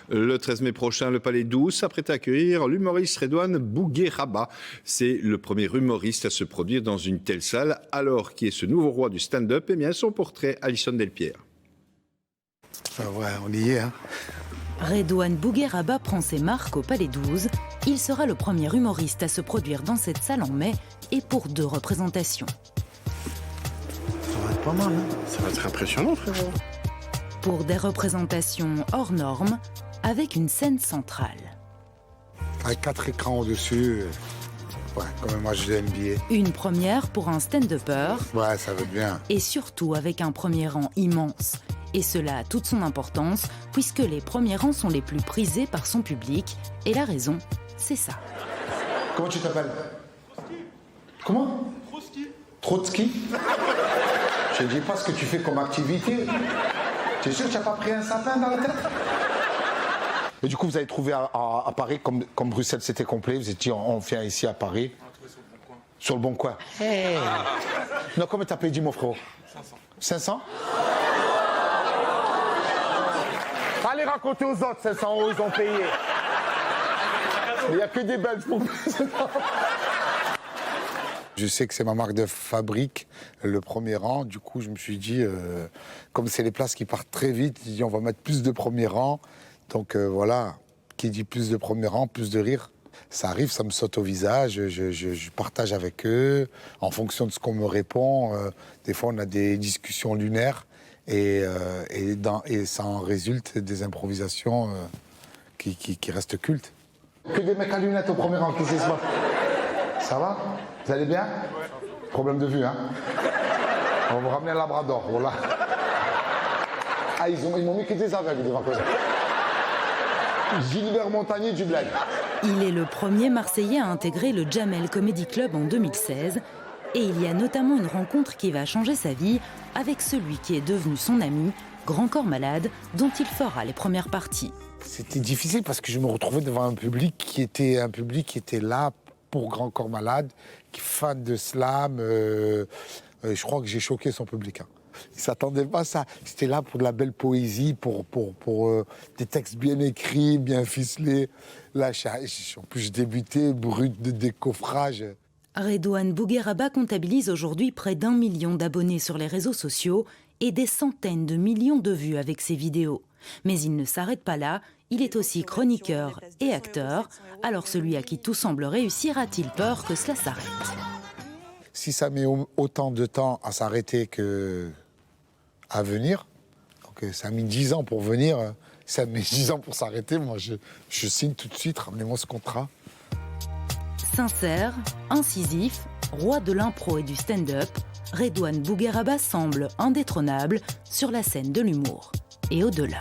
Le 13 mai prochain, le Palais 12 s'apprête à accueillir l'humoriste Redouane Bougueraba. C'est le premier humoriste à se produire dans une telle salle. Alors, qui est ce nouveau roi du stand-up? Eh bien, son portrait, Alison Delpierre. Ouais, on y est, hein. Redouane Bougueraba prend ses marques au Palais 12. Il sera le premier humoriste à se produire dans cette salle en mai et pour 2 représentations. Ça va être pas mal, hein. Ça va être impressionnant, frérot. Pour des représentations hors normes, avec une scène centrale. Avec 4 écrans au-dessus, ouais, comme un match de NBA. Une première pour un stand-upper. Ouais, ça va être bien. Et surtout avec un premier rang immense. Et cela a toute son importance, puisque les premiers rangs sont les plus prisés par son public. Et la raison, c'est ça. Comment tu t'appelles? Comment? Trotsky. Je ne dis pas ce que tu fais comme activité. Tu es sûr que tu n'as pas pris un sapin dans la tête? Et du coup, vous avez trouvé à Paris, comme Bruxelles c'était complet, vous étiez on vient ici à Paris. Sur le bon coin. Hey. Non, combien t'as payé, dis mon frérot? 500. 500? Allez raconter aux autres, 500 euros, ils ont payé. Il n'y a que des Belges pour Je sais que c'est ma marque de fabrique, le premier rang. Du coup, je me suis dit, comme c'est les places qui partent très vite, j'ai dit on va mettre plus de premier rang. Donc voilà, qui dit plus de premier rang, plus de rire. Ça arrive, ça me saute au visage, je partage avec eux. En fonction de ce qu'on me répond, des fois on a des discussions lunaires et ça en résulte des improvisations qui restent cultes. Que des mecs à lunettes au premier rang, qu'est-ce qui se passe? Ça va? Vous allez bien? Ouais. Problème de vue, hein? On va vous ramener un labrador, voilà. Ah, ils m'ont mis que des aveugles devant quoi. Gilbert Montagnier du blague. Il est le premier Marseillais à intégrer le Jamel Comedy Club en 2016. Et il y a notamment une rencontre qui va changer sa vie avec celui qui est devenu son ami, Grand Corps Malade, dont il fera les premières parties. C'était difficile parce que je me retrouvais devant un public qui était là pour Grand Corps Malade, qui est fan de slam. Je crois que j'ai choqué son public. Hein. Ils ne s'attendaient pas à ça. C'était là pour de la belle poésie, pour des textes bien écrits, bien ficelés. Là, en plus, je débutais, brut de décoffrage. Redouane Bougueraba comptabilise aujourd'hui près d'1 million d'abonnés sur les réseaux sociaux et des centaines de millions de vues avec ses vidéos. Mais il ne s'arrête pas là, il est aussi chroniqueur et acteur. Alors celui à qui tout semble réussir a-t-il peur que cela s'arrête? Si ça met autant de temps à s'arrêter qu'à venir, donc ça a mis 10 ans pour venir, ça met 10 ans pour s'arrêter, moi je signe tout de suite, ramenez-moi ce contrat. Sincère, incisif, roi de l'impro et du stand-up, Redouane Bougueraba semble indétrônable sur la scène de l'humour et au-delà.